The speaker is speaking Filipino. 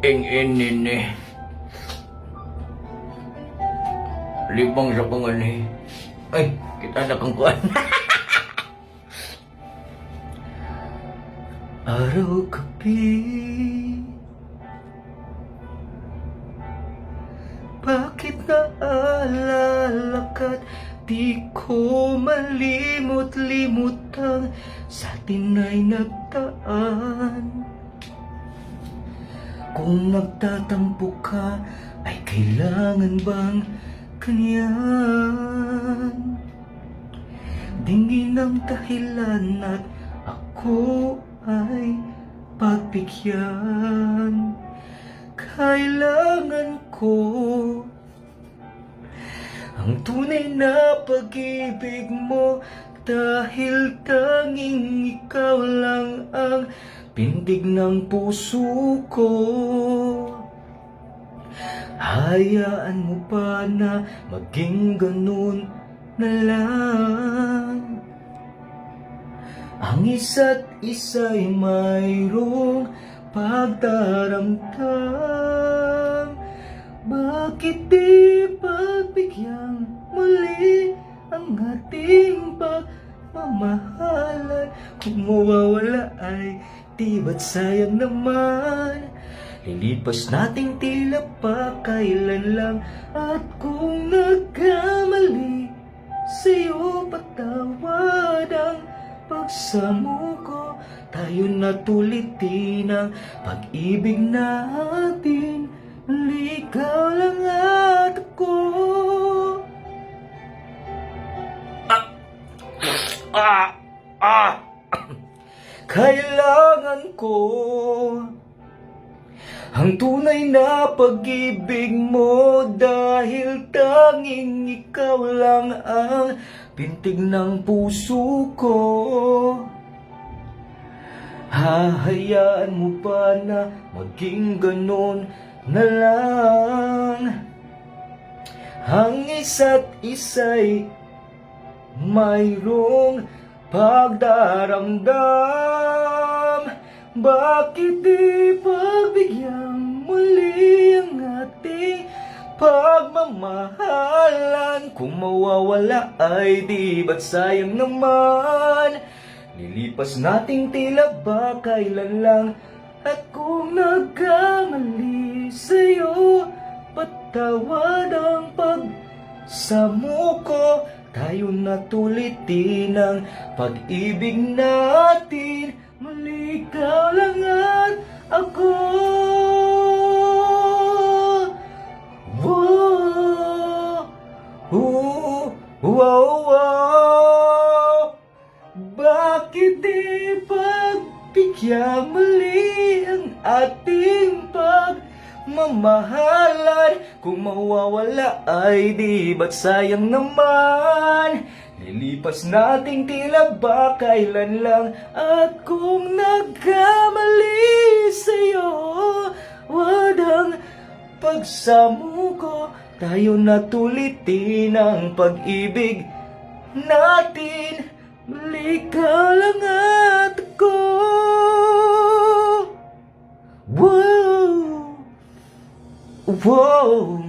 Ing-inin libang sa pangan ay kita na kang kuan. Araw gabi, bakit naalala ka't di ko malimot-limot ang sa atin ay nagdaan. Kung nagtatampo ka, ay kailangan bang ganyan? Dingin ang dahilan at ako ay pagbigyan. Kailangan ko ang tunay na pag-ibig mo, dahil tanging ikaw lang ang pintig ng puso ko. Hayaan mo pa na maging ganun na lang. Ang isa't isa'y mayroong pagdaramdam. Bakit di pagbigyan muli ang ating pagmamahalan? Kung mawawala ay di ba't sayang naman? Lilipas nating tila pa kailan lang. At kung nagkamali sa'yo, patawad ang pagsamo ko. Tayo natulitin ang pag-ibig natin. Ikaw lang at ako. Kailangan ko ang tunay na pag-ibig mo, dahil tanging ikaw lang ang pintig ng puso ko. Hahayaan mo pa na maging ganon na lang. Ang isa't isa'y mayroong pagdaramdam. Bakit di pagbigyan muli ang ating pagmamahalan? Kung mawawala ay di ba't sayang naman? Lilipas nating tila ba kailan lang. At kung nagkamali sa'yo, patawad ang pagsamo ko. Tayo natulitin ang pag-ibig natin. Muli ikaw lang at ako. Whoa, whoa, whoa, whoa. Bakit di pagbigyan muli ang ating pagmamahalan? Kung mawawala ay di ba't sayang naman? Lilipas nating tila ba kailan lang. At kung nagkamali sa'yo, wag ang pagsamo ko. Tayo natulitin ang pag-ibig natin. Muli ka lang at ako. Wow, wow.